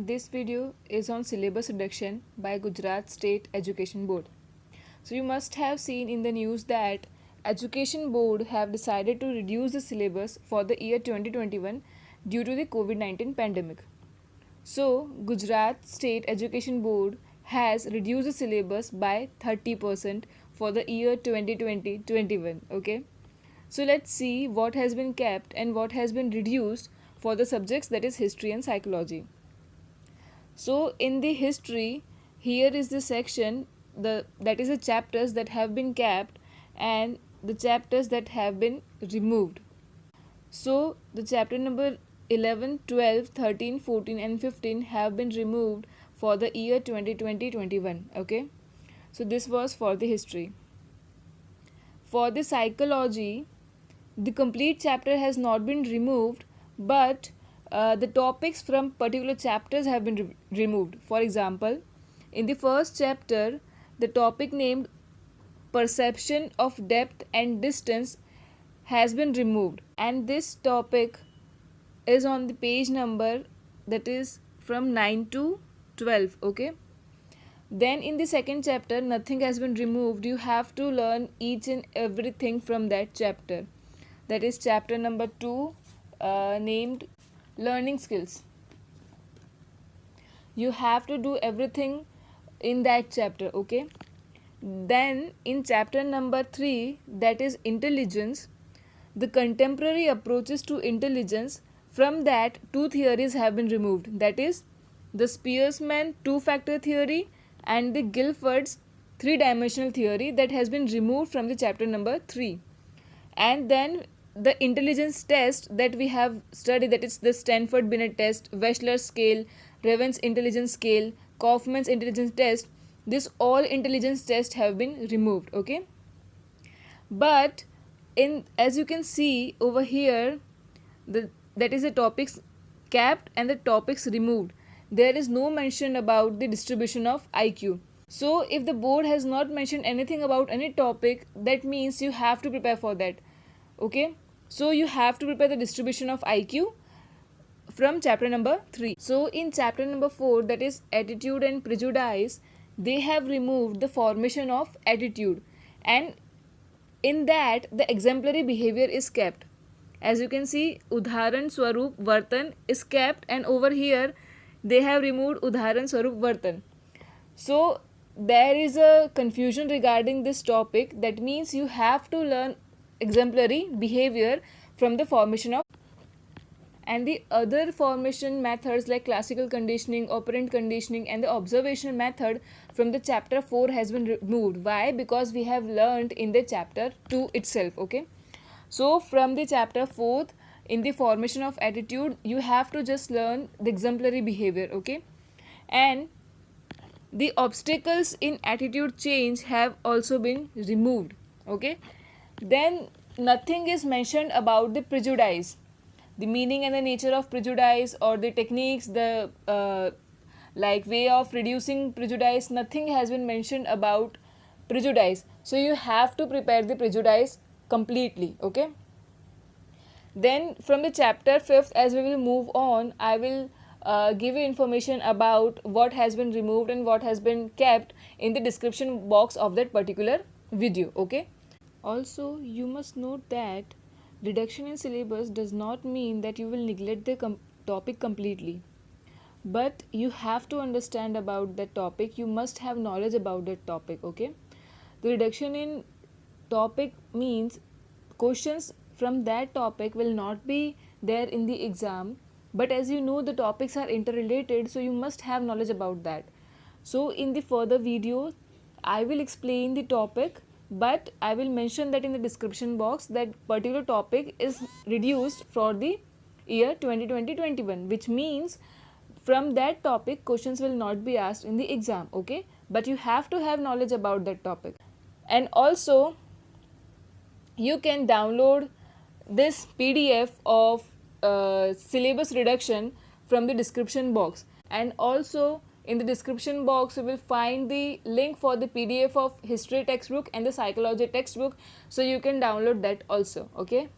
This video is on syllabus reduction by Gujarat State Education Board. So you must have seen in the news that Education Board have decided to reduce the syllabus for the year 2021 due to the COVID-19 pandemic. So Gujarat State Education Board has reduced the syllabus by 30% for the year 2020-21. Okay. So let's see what has been kept and what has been reduced for the subjects, that is history and psychology. So in the history, here is the section that is the chapters that have been kept and the chapters that have been removed. So the chapter number 11, 12, 13, 14 and 15 have been removed for the year 2020-21. Okay. So this was for the history. For the psychology, the complete chapter has not been removed, but the topics from particular chapters have been removed. For example, in the first chapter, the topic named perception of depth and distance has been removed, and this topic is on the page number that is from 9 to 12. Okay. Then in the second chapter, nothing has been removed. You have to learn each and everything from that chapter. That is chapter number 2, named learning skills. You have to do everything in that chapter. Okay. Then in chapter number 3, that is intelligence, the contemporary approaches to intelligence, from that 2 theories have been removed, that is the Spearman 2-factor theory and the Guilford's 3-dimensional theory, that has been removed from the chapter number 3. And then the intelligence test that we have studied, that is the Stanford Binet test, Wechsler's scale, Raven's intelligence scale, Kaufman's intelligence test, this all intelligence tests have been removed. Okay. But as you can see over here, that is the topics kept and the topics removed. There is no mention about the distribution of IQ. So if the board has not mentioned anything about any topic, that means you have to prepare for that. Okay. So you have to prepare the distribution of IQ from chapter number 3. So in chapter number 4, that is attitude and prejudice, they have removed the formation of attitude, and in that the exemplary behavior is kept. As you can see, Udharan Swarup Vartan is kept, and over here they have removed Udharan Swarup Vartan. So there is a confusion regarding this topic. That means you have to learn exemplary behavior from the formation of, and the other formation methods like classical conditioning, operant conditioning and the observational method from the chapter 4 has been removed. Why? Because we have learned in the chapter 2 itself. Okay. So from the chapter 4th, in the formation of attitude, you have to just learn the exemplary behavior. Okay. And the obstacles in attitude change have also been removed. Okay. Then nothing is mentioned about the prejudice, the meaning and the nature of prejudice, or the techniques, the like way of reducing prejudice. Nothing has been mentioned about prejudice. So you have to prepare the prejudice completely. Okay. Then from the chapter 5th, as we will move on, I will give you information about what has been removed and what has been kept in the description box of that particular video. Okay. Also, you must note that reduction in syllabus does not mean that you will neglect the topic completely, but you have to understand about that topic. You must have knowledge about that topic. Okay. The reduction in topic means questions from that topic will not be there in the exam, but as you know, the topics are interrelated, so you must have knowledge about that. So in the further video, I will explain the topic, but I will mention that in the description box that particular topic is reduced for the year 2020-21, which means from that topic questions will not be asked in the exam. Okay. But you have to have knowledge about that topic. And also you can download this PDF of syllabus reduction from the description box, and also in the description box you will find the link for the PDF of history textbook and the psychology textbook, so you can download that also. Okay.